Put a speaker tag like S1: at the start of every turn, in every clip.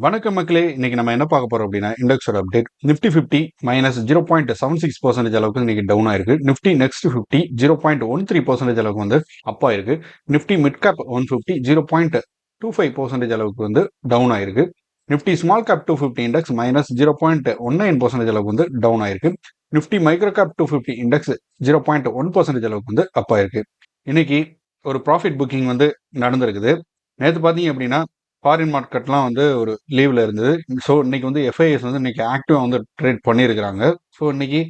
S1: வணக்கம் மக்களே. இன்னைக்கு நம்ம என்ன பார்க்க போறோம் அப்படின்னா இண்டெக்ஸோட அப்டேட். நிஃப்டி 50 -0.76% அளவுக்கு இன்னைக்கு டவுன் ஆயிருக்கு. நிஃப்டி நெக்ஸ்ட் 50 0.13% அளவுக்கு வந்து அப் ஆயிருக்கு. நிஃப்டி மிட் கேப் 150 0.25% அளவுக்கு வந்து டவுன் ஆயிருக்கு. நிஃப்டி ஸ்மால் கேப் 250 இண்டெக்ஸ் -0.19% அளவுக்கு வந்து டவுன் ஆயிருக்கு. நிஃப்டி மைக்ரோ கேப் 250 இண்டெக்ஸ் 0.1% அளவுக்கு வந்து அப் ஆயிருக்கு. இன்னைக்கு ஒரு ப்ராஃபிட் புக்கிங் வந்து நடந்திருக்குது. நேற்று பார்த்தீங்க அப்படின்னா ஃபாரின் மார்க்கெட்லாம் வந்து ஒரு லீவில் இருந்தது. ஸோ இன்னைக்கு வந்து எஃப்ஐஎஸ் வந்து இன்னைக்கு ஆக்டிவாக வந்து ட்ரேட் பண்ணியிருக்கிறாங்க. ஸோ இன்னைக்கு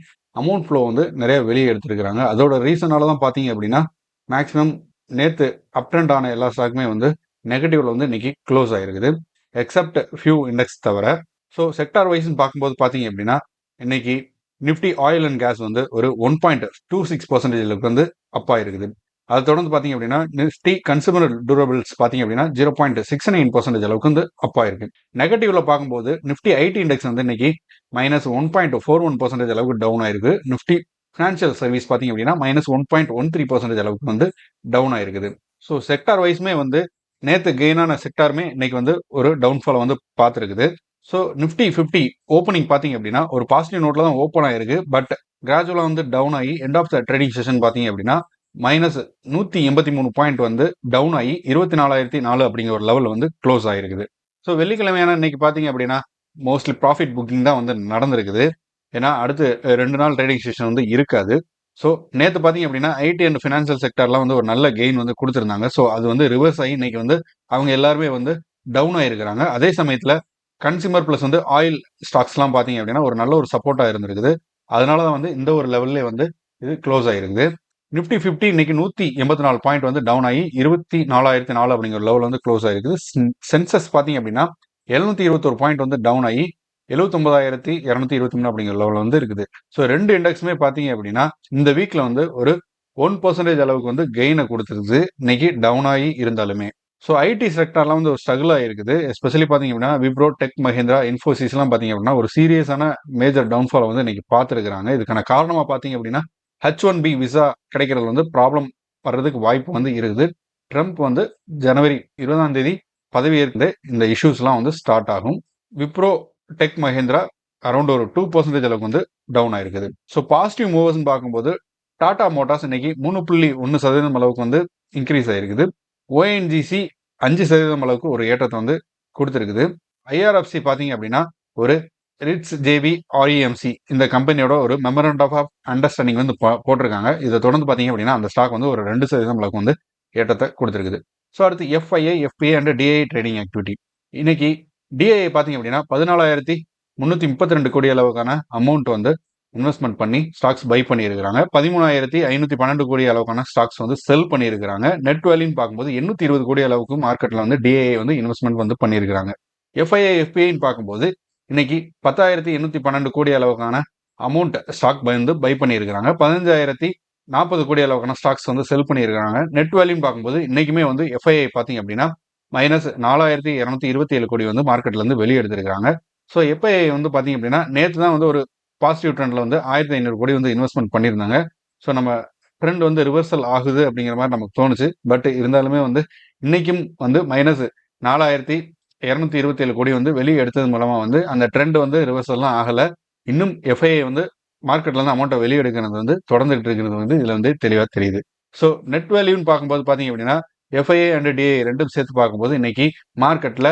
S1: அமௌண்ட் ஃப்ளோ வந்து நிறைய வெளியே எடுத்திருக்கிறாங்க. அதோட ரீசனால தான் பார்த்தீங்க அப்படின்னா மேக்ஸிமம் நேற்று அப் ட்ரெண்ட் ஆன எல்லா ஸ்டாக்குமே வந்து நெகட்டிவ்ல வந்து இன்னைக்கு க்ளோஸ் ஆயிருக்குது, எக்ஸப்ட் ஃபியூ இண்டெக்ஸ் தவிர. ஸோ செக்டார் வைஸ்ன்னு பார்க்கும்போது பார்த்தீங்க அப்படின்னா இன்னைக்கு நிஃப்டி ஆயில் அண்ட் கேஸ் வந்து ஒரு 1.26% வந்து அப் ஆயிருக்குது. அதை தொடர்ந்து பார்த்தீங்க அப்படின்னா நிஃப்டி கன்சூமர் டூரபிள்ஸ் பார்த்தீங்க அப்படின்னா 0.69% அளவுக்கு வந்து அப் ஆயிருக்கு. நெகட்டிவ்ல பார்க்கும்போது நிஃப்டி ஐடி இண்டெக்ஸ் வந்து இன்னைக்கு -1.41% அளவுக்கு டவுன் ஆயிருக்கு. நிஃப்டி ஃபினான்ஷியல் சர்வீஸ் பார்த்தீங்க அப்படின்னா -1.13% அளவுக்கு வந்து டவுன் ஆயிருக்குது. ஸோ செக்டார் வைஸ்மே வந்து நேற்று கெயினான செக்டாருமே இன்னைக்கு வந்து ஒரு டவுன்ஃபாலை வந்து பார்த்துருக்குது. ஸோ நிஃப்டி 50 ஓப்பனிங் பார்த்தீங்க அப்படின்னா ஒரு பாசிட்டிவ் நோட்ல தான் ஓப்பன் ஆயிருக்கு. பட் கிராஜுவலாக வந்து டவுன் ஆகி end of the trading session பார்த்தீங்க அப்படின்னா -183 பாயிண்ட் வந்து டவுன் ஆகி 24,004 அப்படிங்கிற ஒரு லெவலில் வந்து க்ளோஸ் ஆகிருக்குது. ஸோ வெள்ளிக்கிழமையான இன்னைக்கு பார்த்தீங்க அப்படின்னா மோஸ்ட்லி ப்ராஃபிட் புக்கிங் தான் வந்து நடந்திருக்குது. ஏன்னா அடுத்து 2 நாள் ட்ரேடிங் செஷன் வந்து இருக்காது. ஸோ நேற்று பார்த்தீங்க அப்படின்னா ஐடி அண்ட் ஃபினான்ஷியல் செக்டர்லாம் வந்து ஒரு நல்ல கெயின் வந்து கொடுத்துருந்தாங்க. ஸோ அது வந்து ரிவர்ஸ் ஆகி இன்னைக்கு வந்து அவங்க எல்லாருமே வந்து டவுன் ஆகிருக்கிறாங்க. அதே சமயத்தில் கன்சியூமர் ப்ளஸ் வந்து ஆயில் ஸ்டாக்ஸ்லாம் பார்த்தீங்க அப்படின்னா ஒரு நல்ல ஒரு சப்போர்ட்டாக இருந்திருக்குது. அதனால தான் வந்து இந்த ஒரு லெவல்லே வந்து இது க்ளோஸ் ஆகிருக்குது. நிஃப்டி 50 இன்னைக்கு 184 பாயிண்ட் வந்து டவுன் ஆகி 24,004 அப்படிங்கிற லெவல் வந்து க்ளோஸ் ஆயிருக்குது. சென்சஸ் பார்த்தீங்க அப்படின்னா 721 பாயிண்ட் வந்து டவுன் ஆகி 79,223 அப்படிங்கிற லெவல் வந்து இருக்குது. ஸோ ரெண்டு இண்டெக்ஸுமே பார்த்தீங்க அப்படின்னா இந்த வீக்ல வந்து ஒரு 1% அளவுக்கு வந்து கெயினை கொடுத்துருக்குது இன்னைக்கு டவுன் ஆகி இருந்தாலுமே. ஸோ ஐடி செக்டர்லாம் வந்து ஒரு ஸ்ட்ரகிள் ஆகிருக்குது. எஸ்பெஷலி பார்த்தீங்க அப்படின்னா விப்ரோ, டெக் மஹிந்திரா, இன்ஃபோசிஸ்லாம் பார்த்தீங்க அப்படின்னா ஒரு சீரியஸான மேஜர் டவுன்ஃபாலை வந்து இன்னைக்கு பார்த்துருக்காங்க. இதுக்கான காரணமாக பார்த்தீங்க அப்படின்னா H1B விசா கிடைக்கிறது வந்து ப்ராப்ளம் வர்றதுக்கு வாய்ப்பு வந்து இருக்குது. ட்ரம்ப் வந்து ஜனவரி 20 பதவி ஏற்கிறது இந்த இஷ்யூஸ்லாம் வந்து ஸ்டார்ட் ஆகும். விப்ரோ, டெக் மஹிந்திரா அரௌண்ட் ஒரு 2% அளவுக்கு வந்து டவுன் ஆயிருக்குது. ஸோ பாசிட்டிவ் மூவர்ஸ்ன்னு பார்க்கும்போது டாடா மோட்டார்ஸ் இன்னைக்கு 3.1% அளவுக்கு வந்து இன்க்ரீஸ் ஆயிருக்குது. ஓஎன்ஜிசி 5% அளவுக்கு ஒரு ஏற்றத்தை வந்து கொடுத்துருக்குது. ஐஆர்எஃப்சி பார்த்தீங்க அப்படின்னா ஒரு ரிட்ஸ் ஜேவி ஆர்இஎம்சி இந்த கம்பெனியோட ஒரு மெமரண்டம் ஆஃப் அண்டர்ஸ்டாண்டிங் வந்து போட்டிருக்காங்க. இதை தொடர்ந்து பார்த்தீங்க அப்படின்னா அந்த ஸ்டாக் வந்து ஒரு 2% அளவுக்கு வந்து ஏற்றத்தை கொடுத்துருக்குது. ஸோ அடுத்து FII, FPI and DII trading activity. இன்னைக்கு டிஐ பார்த்தீங்க அப்படின்னா 14,332 கோடி அளவுக்கான அமௌண்ட் வந்து இன்வெஸ்ட்மெண்ட் பண்ணி ஸ்டாக்ஸ் பை பண்ணியிருக்கிறாங்க. 13,512 கோடி அளவுக்கான ஸ்டாக்ஸ் வந்து செல் பண்ணியிருக்கிறாங்க. நெட் வேல்யூன்னு பார்க்கும்போது 820 கோடி அளவுக்கு மார்க்கெட்டில் வந்து டிஐ வந்து இன்வெஸ்ட்மெண்ட் வந்து பண்ணியிருக்கிறாங்க. எஃப்ஐஐ, எஃபிஐன்னு பார்க்கும்போது இன்னைக்கு 10,812 கோடி அளவுக்கான அமௌண்ட் ஸ்டாக் வந்து பை பண்ணியிருக்கிறாங்க. 15,040 கோடி அளவுக்கான ஸ்டாக்ஸ் வந்து செல் பண்ணியிருக்காங்க. நெட் வேல்யூன்னு பார்க்கும்போது இன்னைக்குமே வந்து எஃப்ஐஐ பார்த்தீங்க அப்படின்னா -4,227 கோடி வந்து மார்க்கெட்ல இருந்து வெளியே எடுத்திருக்காங்க. ஸோ எஃப்ஐஐ வந்து பார்த்தீங்க அப்படின்னா நேற்று தான் வந்து ஒரு பாசிட்டிவ் ட்ரெண்ட்ல வந்து 1,500 கோடி வந்து இன்வெஸ்ட்மெண்ட் பண்ணியிருந்தாங்க. ஸோ நம்ம ட்ரெண்ட் வந்து ரிவர்சல் ஆகுது அப்படிங்கிற மாதிரி நமக்கு தோணுச்சு. பட் இருந்தாலுமே வந்து இன்னைக்கும் வந்து -4,227 கோடி வந்து வெளியே எடுத்தது மூலமா வந்து அந்த ட்ரெண்ட் வந்து ரிவர்சல்லாம் ஆகல. இன்னும் எஃப்ஐஐ வந்து மார்க்கெட்ல இருந்து அமௌண்ட்டை வெளியே எடுக்கிறது வந்து தொடர்ந்துட்டு இருக்கிறது வந்து இதுல வந்து தெளிவாக தெரியுது. ஸோ நெட் வேல்யூன்னு பார்க்கும்போது பார்த்தீங்க அப்படின்னா எஃப்ஐஐ அண்ட் டிஐ ரெண்டும் சேர்த்து பார்க்கும்போது இன்னைக்கு மார்க்கெட்ல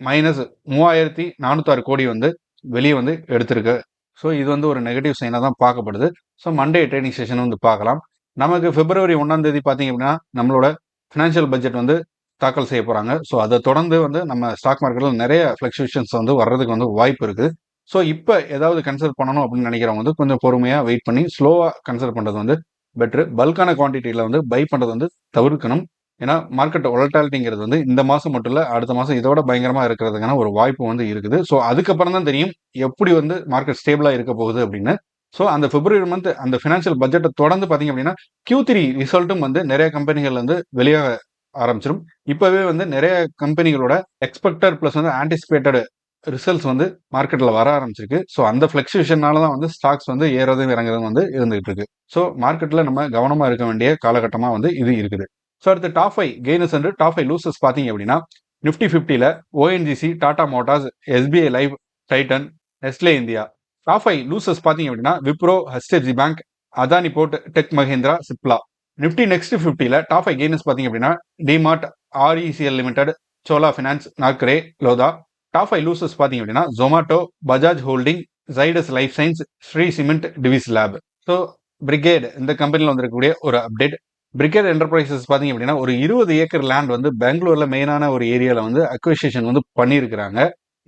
S1: -3,406 கோடி வந்து வெளியே வந்து எடுத்திருக்கு. ஸோ இது வந்து ஒரு நெகட்டிவ் சைனாக தான் பார்க்கப்படுது. ஸோ மண்டே ட்ரேடிங் செஷன் வந்து பார்க்கலாம். நமக்கு பிப்ரவரி 1 பார்த்தீங்க அப்படின்னா நம்மளோட ஃபினான்ஷியல் பட்ஜெட் வந்து தாக்கல் செய்ய போறாங்க. ஸோ அதை தொடர்ந்து வந்து நம்ம ஸ்டாக் மார்க்கெட்ல நிறைய ஃபிளக்சுவேஷன்ஸ் வந்து வர்றதுக்கு வந்து வாய்ப்பு இருக்கு. ஸோ இப்போ ஏதாவது கன்சிடர் பண்ணணும் அப்படின்னு நினைக்கிறவங்க வந்து கொஞ்சம் பொறுமையாக வெயிட் பண்ணி ஸ்லோவாக கன்சிடர் பண்ணுறது வந்து பெட்ரு. பல்கான குவான்டிட்டியில் வந்து பை பண்ணுறது வந்து தவிர்க்கணும். ஏன்னா மார்க்கெட் ஒலட்டாலிட்டிங்கிறது வந்து இந்த மாதம் மட்டும் இல்லை, அடுத்த மாதம் இதோட பயங்கரமாக இருக்கிறதுக்கான ஒரு வாய்ப்பு வந்து இருக்குது. ஸோ அதுக்கப்புறம் தான் தெரியும் எப்படி வந்து மார்க்கெட் ஸ்டேபிளாக இருக்க போகுது அப்படின்னு. ஸோ அந்த பிப்ரவரி மந்த் அந்த ஃபினான்ஷியல் பட்ஜெட்டை தொடர்ந்து பார்த்தீங்க அப்படின்னா Q3 ரிசல்ட்டும் வந்து நிறைய கம்பெனிகள் வந்து வெளியாக ஆரம்பிச்சிடும். இப்பவே வந்து நிறைய கம்பெனிகளோட எக்ஸ்பெக்டட் பிளஸ் வந்து ஆன்டிசிபேட்டட் ரிசல்ட்ஸ் வந்து மார்க்கெட்ல வர ஆரம்பிச்சிருக்கு. ஸோ அந்த ஃபிளக்சுவேஷனால தான் வந்து ஸ்டாக்ஸ் வந்து ஏறதும் இறங்குறதும் வந்து இருந்துகிட்டு இருக்கு. ஸோ மார்க்கெட்ல நம்ம கவனமா இருக்க வேண்டிய காலகட்டமா வந்து இது இருக்குது. ஸோ அடுத்து top 5 gainers and top 5 losers பார்த்தீங்க அப்படின்னா நிஃப்டி 50ல ONGC, Tata Motors, SBI life, Titan, Nestle India. Top 5 losers பார்த்தீங்க அப்படின்னா Wipro, HDFC bank, Adani port, tech Mahindra, Cipla. Nifty next 50ல டாப் 5 கெய்னர்ஸ் பார்த்தீங்க அப்படின்னா DMart, RECL limited, Chola finance, நாக்ரே, லோதா. டாப் 5 லூசர்ஸ் பார்த்தீங்க அப்படின்னா Zomato, Bajaj holding, Zydus life science, Shree cement, Divi's lab. So Brigade இந்த கம்பெனியில் வந்திருக்கக்கூடிய ஒரு அப்டேட். பிரிகேட் என்டர்பிரைசஸ் பார்த்தீங்க அப்படின்னா ஒரு 20 ஏக்கர் லேண்ட் வந்து பெங்களூர்ல மெயினான ஒரு ஏரியாவில் வந்து அக்விசிஷன் வந்து பண்ணியிருக்கிறாங்க.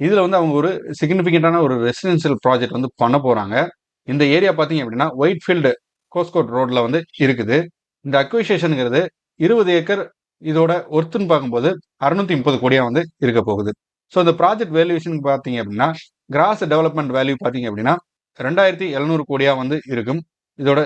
S1: இதுல வந்து அவங்க ஒரு சிக்னிஃபிகண்டான ஒரு ரெசிடென்சியல் ப்ராஜெக்ட் வந்து பண்ண போறாங்க. இந்த ஏரியா பார்த்தீங்க அப்படின்னா ஒயிட்ஃபீல்டு கோஸ்கோட் ரோட்ல வந்து இருக்குது. இந்த அக்விசிஷனுங்கிறது 20 ஏக்கர். இதோட ஒர்த்துன்னு பார்க்கும்போது 630 கோடியா வந்து இருக்க போகுது. ஸோ இந்த ப்ராஜெக்ட் வேல்யூவேஷன் பார்த்தீங்க அப்படின்னா கிராஸ் டெவலப்மெண்ட் வேல்யூ பார்த்தீங்க அப்படின்னா 2700 கோடியா வந்து இருக்கும். இதோட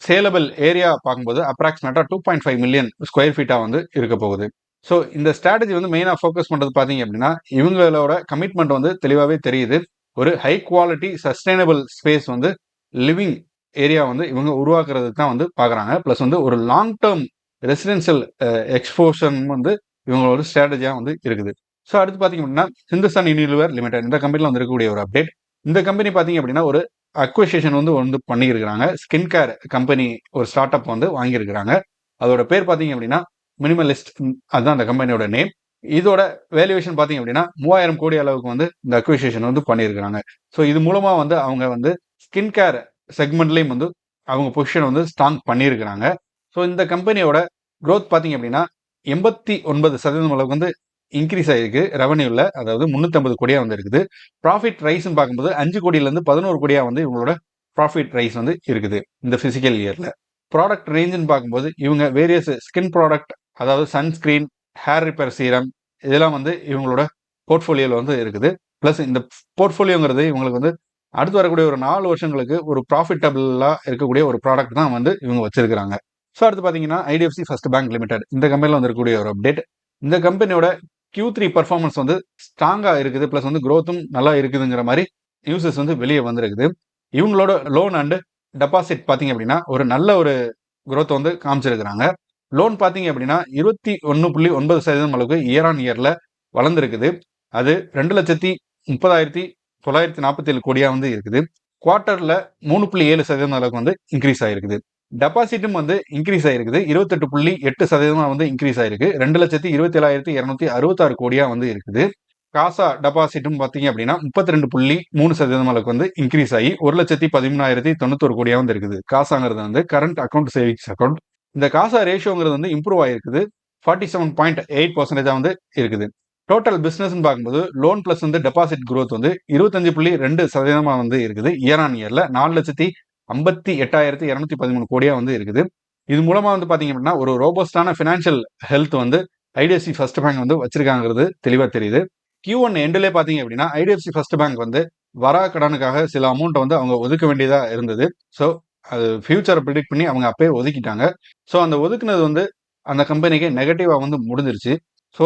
S1: சேலபிள் ஏரியா பார்க்கும்போது அப்ராக்சிமேட்டா 2.5 மில்லியன் ஸ்கொயர் ஃபீட்டா வந்து இருக்க போகுது. ஸோ இந்த ஸ்ட்ராட்டஜி வந்து மெயினாக ஃபோக்கஸ் பண்ணுறது பார்த்தீங்க அப்படின்னா இவங்களோட கமிட்மெண்ட் வந்து தெளிவாகவே தெரியுது. ஒரு ஹை குவாலிட்டி சஸ்டைனபிள் ஸ்பேஸ் வந்து லிவிங் ஏரியா வந்து இவங்க உருவாக்குறதுக்கு தான் வந்து பார்க்குறாங்க. ப்ளஸ் வந்து ஒரு லாங் டேர்ம் ரெசிடென்ஷியல் எக்ஸ்போஷன் வந்து இவங்களோட ஸ்ட்ராட்டஜியாக வந்து இருக்குது. ஸோ அடுத்து பார்த்தீங்க அப்படின்னா ஹிந்துஸ்தான் யூனிலிவர் லிமிடெட் இந்த கம்பெனியில் வந்து இருக்கக்கூடிய ஒரு அப்டேட். இந்த கம்பெனி பார்த்தீங்க அப்படின்னா ஒரு அக்விசிஷன் வந்து பண்ணியிருக்கிறாங்க. ஸ்கின் கேர் கம்பெனி ஒரு ஸ்டார்ட் அப் வந்து வாங்கியிருக்கிறாங்க. அதோட பேர் பார்த்தீங்க அப்படின்னா மினிமலிஸ்ட், அதுதான் அந்த கம்பெனியோட நேம். இதோட வேல்யூவேஷன் பார்த்தீங்க அப்படின்னா 3000 கோடி அளவுக்கு வந்து இந்த அக்விசிஷன் வந்து பண்ணியிருக்கிறாங்க. ஸோ இது மூலமா வந்து அவங்க வந்து ஸ்கின் கேர் செக்மெண்ட்லேயும் வந்து அவங்க பொசிஷன் வந்து ஸ்ட்ராங் பண்ணியிருக்கிறாங்க. ஸோ இந்த கம்பெனியோட க்ரோத் பார்த்தீங்க அப்படின்னா 89% அளவுக்கு வந்து இன்க்ரீஸ் ஆகிருக்கு ரெவன்யூவில். அதாவது 350 கோடியாக வந்து இருக்குது. ப்ராஃபிட் ரைஸ்ன்னு பார்க்கும்போது 5 கோடியிலேருந்து 11 கோடியாக வந்து இவங்களோட ப்ராஃபிட் ரைஸ் வந்து இருக்குது இந்த ஃபிசிக்கல் இயரில். ப்ராடக்ட் ரேஞ்சுன்னு பார்க்கும்போது இவங்க வேரியஸ் ஸ்கின் ப்ராடக்ட், அதாவது சன்ஸ்கிரீன், ஹேர் ரிப்பேர் சீரம், இதெல்லாம் வந்து இவங்களோட போர்ட்ஃபோலியோவில் வந்து இருக்குது. ப்ளஸ் இந்த போர்ட்ஃபோலியோங்கிறது இவங்களுக்கு வந்து அடுத்து வரக்கூடிய ஒரு 4 வருஷங்களுக்கு ஒரு ப்ராஃபிட்டபிளாக இருக்கக்கூடிய ஒரு ப்ராடக்ட் தான் வந்து இவங்க வச்சிருக்கிறாங்க. ஸோ அடுத்து பார்த்தீங்கன்னா ஐடிஎஃப்சி ஃபர்ஸ்ட் பேங்க் லிமிடெட் இந்த கம்பெனியில் வந்து இருக்கக்கூடிய ஒரு அப்டேட். இந்த கம்பெனியோட Q3 பர்ஃபார்மன்ஸ் வந்து ஸ்ட்ராங்காக இருக்குது. ப்ளஸ் வந்து க்ரோத்தும் நல்லா இருக்குதுங்கிற மாதிரி நியூஸஸ் வந்து வெளியே வந்திருக்குது. இவங்களோட லோன் அண்டு டெபாசிட் பார்த்தீங்க அப்படின்னா ஒரு நல்ல ஒரு க்ரோத் வந்து காமிச்சிருக்கிறாங்க. லோன் பார்த்தீங்க அப்படின்னா 21.9% அளவுக்கு இயர் ஆன் இயரில் வளர்ந்துருக்குது. அது 2,30,30,947 கோடியாக வந்து இருக்குது. குவார்ட்டரில் 3.7% அளவுக்கு வந்து இன்க்ரீஸ் ஆகிருக்குது. டெபாசிட்டும் வந்து இன்க்ரீஸ் ஆகிருக்குது. 28.8% வந்து இன்க்ரீஸ் ஆகிருக்கு. 2,27,266 கோடியாக வந்து இருக்குது. காசா டெபாசிட்டும் பார்த்தீங்க அப்படின்னா 32.3% அளவுக்கு வந்து இன்க்ரீஸ் ஆகி 1,13,091 கோடியாக வந்து இருக்குது. காசாங்கிறது வந்து கரண்ட் அக்கௌண்ட் சேவிங்ஸ் அக்கௌண்ட். இந்த காசா ரேஷியோங்கிறது வந்து இம்ப்ரூவ் ஆகிருக்குது. 47.8% வந்து இருக்குது. டோட்டல் பிஸ்னஸ் பார்க்கும்போது லோன் பிளஸ் வந்து டெபாசிட் க்ரோத் வந்து 25.2% வந்து இருக்குது. இயர் ஆன் இயர்ல 4,58,213 கோடியா வந்து இருக்குது. இது மூலமா வந்து பாத்தீங்க அப்படின்னா ஒரு ரோபஸ்டான ஃபினான்ஷியல் ஹெல்த் வந்து ஐடிஎஃப்சி ஃபர்ஸ்ட் பேங்க் வந்து வச்சிருக்காங்கிறது தெளிவா தெரியுது. Q1 எண்ட்லேயே பார்த்தீங்க அப்படின்னா ஐடிஎஃப்சி ஃபர்ஸ்ட் பேங்க் வந்து வரா கடனுக்காக சில அமௌண்ட்டை வந்து அவங்க ஒதுக்க வேண்டியதாக இருந்தது. ஸோ அது ஃபியூச்சரை ப்ரிடிக்ட் பண்ணி அவங்க அப்பயே ஒதுக்கிட்டாங்க. ஸோ அந்த ஒதுக்குனது வந்து அந்த கம்பெனிக்கு நெகட்டிவாக வந்து முடிஞ்சிருச்சு. ஸோ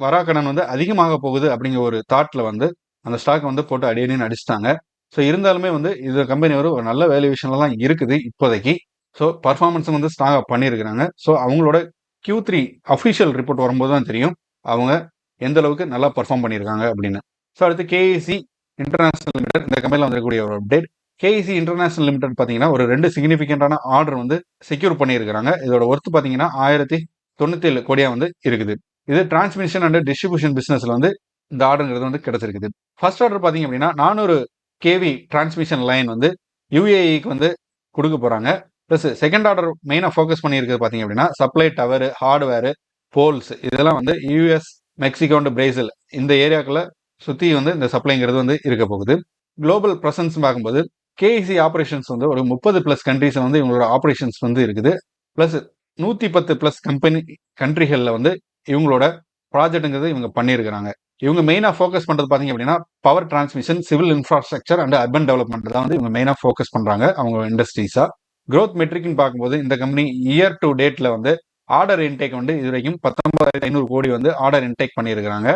S1: வரா கடன் வந்து அதிகமாக போகுது அப்படிங்கிற ஒரு தாட்டில் வந்து அந்த ஸ்டாக் வந்து போட்டு அடியடின்னு அடிச்சிட்டாங்க. ஸோ இருந்தாலுமே வந்து இந்த கம்பெனி ஒரு நல்ல வேல்யூவேஷன்லாம் இருக்குது இப்போதைக்கு. ஸோ பர்ஃபார்மன்ஸும் வந்து ஸ்ட்ராங்காக பண்ணியிருக்கிறாங்க. ஸோ அவங்களோட Q3 அஃபிஷியல் ரிப்போர்ட் வரும்போது தான் தெரியும் அவங்க எந்த அளவுக்கு நல்லா பர்ஃபார்ம் பண்ணியிருக்காங்க அப்படின்னு. ஸோ அடுத்து கேஇசி இன்டர்நேஷனல் லிமிடெட் இந்த கம்பெனியில் வந்துருக்கக்கூடிய ஒரு அப்டேட். கேஇசி இன்டர்நேஷனல் லிமிடெட் பார்த்தீங்கன்னா ஒரு 2 சிக்னிஃபிகண்டான ஆர்டர் வந்து செக்யூர் பண்ணியிருக்கிறாங்க. இதோட ஒர்த்து பார்த்தீங்கன்னா 1097 கோடியாக வந்து இருக்குது. இது டிரான்ஸ்மிஷன் அண்ட் டிஸ்ட்ரிபியூஷன் பிசினஸ்ல வந்து இந்த ஆர்டர்ங்கிறது வந்து கிடைச்சிருக்குது. ஃபர்ஸ்ட் ஆர்டர் பார்த்தீங்க அப்படின்னா 400 கேவி டிரான்ஸ்மிஷன் லைன் வந்து யுஏஇக்கு வந்து கொடுக்க போறாங்க. ப்ளஸ் செகண்ட் ஆர்டர் மெயினாக ஃபோக்கஸ் பண்ணியிருக்கிறது பார்த்தீங்க அப்படின்னா சப்ளை டவர், ஹார்ட்வேர், போல்ஸ் இதெல்லாம் வந்து யூஎஸ், மெக்சிகோ அண்ட் பிரேசில் இந்த ஏரியாக்களை சுற்றி வந்து இந்த சப்ளைங்கிறது வந்து இருக்க போகுது. குளோபல் ப்ரெசன்ஸ் பார்க்கும்போது கேஇசி ஆப்ரேஷன்ஸ் வந்து ஒரு 30+ கண்ட்ரீஸ் வந்து இவங்களோட ஆப்ரேஷன்ஸ் வந்து இருக்குது. ப்ளஸ் 110+ கண்ட்ரிகளில் வந்து இவங்களோட ப்ராஜெக்ட்டுங்கிறது இவங்க பண்ணியிருக்கிறாங்க. இவங்க மெயினாக ஃபோக்கஸ் பண்ணுறது பார்த்தீங்க அப்படின்னா power transmission, civil infrastructure and urban development தான் வந்து இவங்க மெயினாக ஃபோக்கஸ் பண்ணுறாங்க அவங்க இண்டஸ்ட்ரீஸாக. க்ரோத் மெட்ரிக்னு பார்க்கும்போது இந்த கம்பெனி இயர் டு டேட்டில் வந்து ஆர்டர் இன்டேக் வந்து இது வரைக்கும் 19,500 கோடி வந்து ஆர்டர் இன்டேக் பண்ணியிருக்கிறாங்க.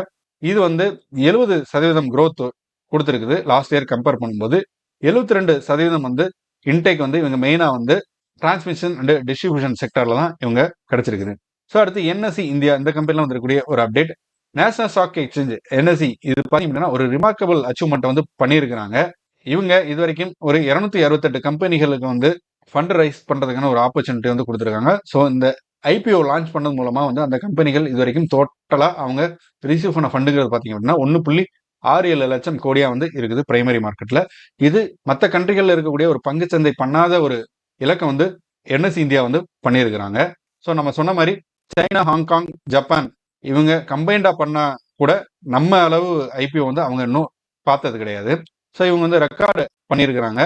S1: இது வந்து 70% க்ரோத் கொடுத்துருக்குது லாஸ்ட் இயர் கம்பேர் பண்ணும்போது. 72% வந்து இன்டேக் வந்து இவங்க மெயினாக வந்து டிரான்ஸ்மிஷன் அண்ட் டிஸ்ட்ரிபியூஷன் செக்டரில் தான் இவங்க கிடைச்சிருக்குது. ஸோ அடுத்து என்எஸ்சி இந்தியா இந்த கம்பெனியில் வந்துருக்கக்கூடிய ஒரு update. National stock exchange NSE இது பாத்தீங்கன்னா ஒரு ரிமார்க்கபிள் அச்சீவ்மெண்ட் வந்து பண்ணியிருக்கிறாங்க. இவங்க இது வரைக்கும் ஒரு 268 கம்பெனிகளுக்கு வந்து ஃபண்ட் ரைஸ் பண்றதுக்கான ஒரு ஆப்பர்ச்சுனிட்டி வந்து கொடுத்துருக்காங்க. ஸோ இந்த IPO லான்ச் பண்ணது மூலமா வந்து அந்த கம்பெனிகள் இது வரைக்கும் டோட்டலா அவங்க ரிசீவ் பண்ண ஃபண்டுங்கிறது பாத்தீங்க அப்படின்னா 1.67 லட்சம் கோடியா வந்து இருக்குது பிரைமரி மார்க்கெட்ல. இது மற்ற கண்ட்ரிகள்ல இருக்கக்கூடிய ஒரு பங்குச்சந்தை பண்ணாத ஒரு இலக்கம் வந்து NSE இந்தியா வந்து பண்ணியிருக்கிறாங்க. ஸோ நம்ம சொன்ன மாதிரி சைனா, ஹாங்காங், ஜப்பான் இவங்க கம்பைண்டா பண்ணா கூட நம்ம அளவு IPO வந்து அவங்க இன்னும் பார்த்தது கிடையாது. ஸோ இவங்க வந்து ரெக்கார்டு பண்ணியிருக்கிறாங்க.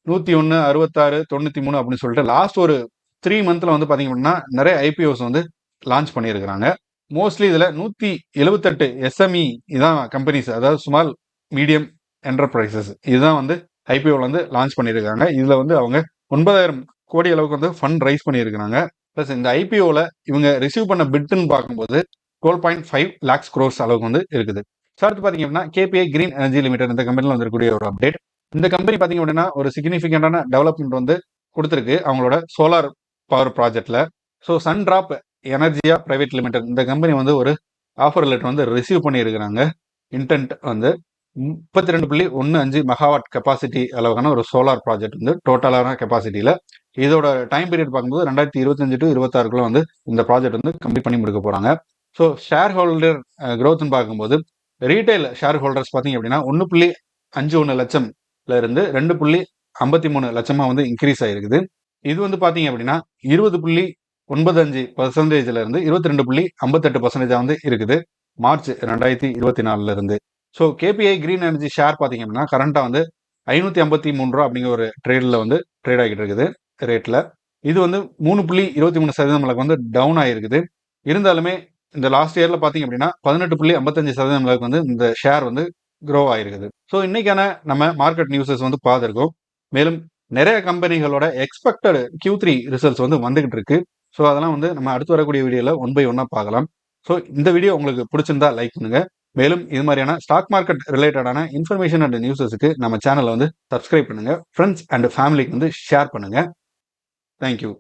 S1: 101, 66, 93 அப்படின்னு சொல்லிட்டு லாஸ்ட் ஒரு 3 மந்த்ல வந்து பாத்தீங்க அப்படின்னா நிறைய IPOs வந்து லான்ச் பண்ணியிருக்கிறாங்க. மோஸ்ட்லி இதுல 178 SME இதான் கம்பெனிஸ், அதாவது ஸ்மால் மீடியம் என்டர்பிரைசஸ் இதுதான் வந்து IPO வந்து லான்ச் பண்ணியிருக்காங்க. இதுல வந்து அவங்க 9,000 கோடி அளவுக்கு வந்து ஃபண்ட் ரைஸ் பண்ணியிருக்கிறாங்க. பிளஸ் இந்த IPOல இவங்க ரிசீவ் பண்ண பிட்னு பார்க்கும்போது 12.5 lakhs crores அளவுக்கு வந்து இருக்குது. அடுத்து பாத்தீங்க அப்படின்னா KPI கிரீன் எனர்ஜி லிமிடெட் இந்த கம்பெனில வந்திருக்கக்கூடிய ஒரு அப்டேட். இந்த கம்பெனி பாத்தீங்க அப்படின்னா ஒரு சிக்னிஃபிகண்டான டெவலப்மெண்ட் வந்து கொடுத்துருக்கு அவங்களோட சோலார் பவர் ப்ராஜெக்ட்ல. So sun drop Energia private limited இந்த கம்பெனி வந்து ஒரு ஆஃபர் லெட்டர் வந்து ரிசீவ் பண்ணியிருக்கிறாங்க. இன்டென்ட் வந்து 32.15 மெகாவாட் கெப்பாசிட்டி அளவுக்கான ஒரு சோலார் ப்ராஜெக்ட் வந்து டோட்டலான கெப்பாசிட்டியில. இதோட டைம் பீரியட் பார்க்கும்போது 2025 to 26 வந்து இந்த ப்ராஜெக்ட் வந்து கம்ப்ளீட் பண்ணி முடிக்க போறாங்க. ஸோ ஷேர் ஹோல்டர் க்ரோத்னு பார்க்கும்போது ரீட்டைல் ஷேர் ஹோல்டர்ஸ் பார்த்தீங்க அப்படின்னா 1.51 லட்சம்ல இருந்து 2.53 லட்சமா வந்து இன்க்ரீஸ் ஆயிருக்குது. இது வந்து பாத்தீங்க அப்படின்னா 20.95% இருந்து 22.58% வந்து இருக்குது மார்ச் 2024 இருந்து. So KPI green energy share பாத்தீங்க அப்படின்னா கரண்டா வந்து 553 ரூபா அப்படிங்கிற ஒரு ட்ரேட்ல வந்து ட்ரேட் ஆகிட்டு இருக்குது ரேட்ல. இது வந்து 3.23% அளவுக்கு வந்து டவுன் ஆயிருக்குது. இருந்தாலுமே இந்த லாஸ்ட் இயர்ல பாத்தீங்க அப்படின்னா 18.55% அளவுக்கு வந்து இந்த ஷேர் வந்து க்ரோ ஆயிருக்குது. ஸோ இன்னைக்கான நம்ம மார்க்கெட் நியூஸஸ் வந்து பார்த்துருக்கோம். மேலும் நிறைய கம்பெனிகளோட எக்ஸ்பெக்டட் Q3 ரிசல்ட்ஸ் வந்து வந்துகிட்டு இருக்கு. ஸோ அதெல்லாம் வந்து நம்ம அடுத்து வரக்கூடிய வீடியோல 1 by 1 பார்க்கலாம். ஸோ இந்த வீடியோ உங்களுக்கு பிடிச்சிருந்தா லைக் பண்ணுங்க. மேலும் இது மாதிரியான ஸ்டாக் மார்க்கெட் ரிலேட்டடான இன்ஃபர்மேஷன் அண்ட் நியூஸஸ்க்கு நம்ம சேனலை வந்து சப்ஸ்கிரைப் பண்ணுங்க. ஃப்ரெண்ட்ஸ் அண்ட் ஃபேமிலிக்கு வந்து ஷேர் பண்ணுங்க. தேங்க்யூ.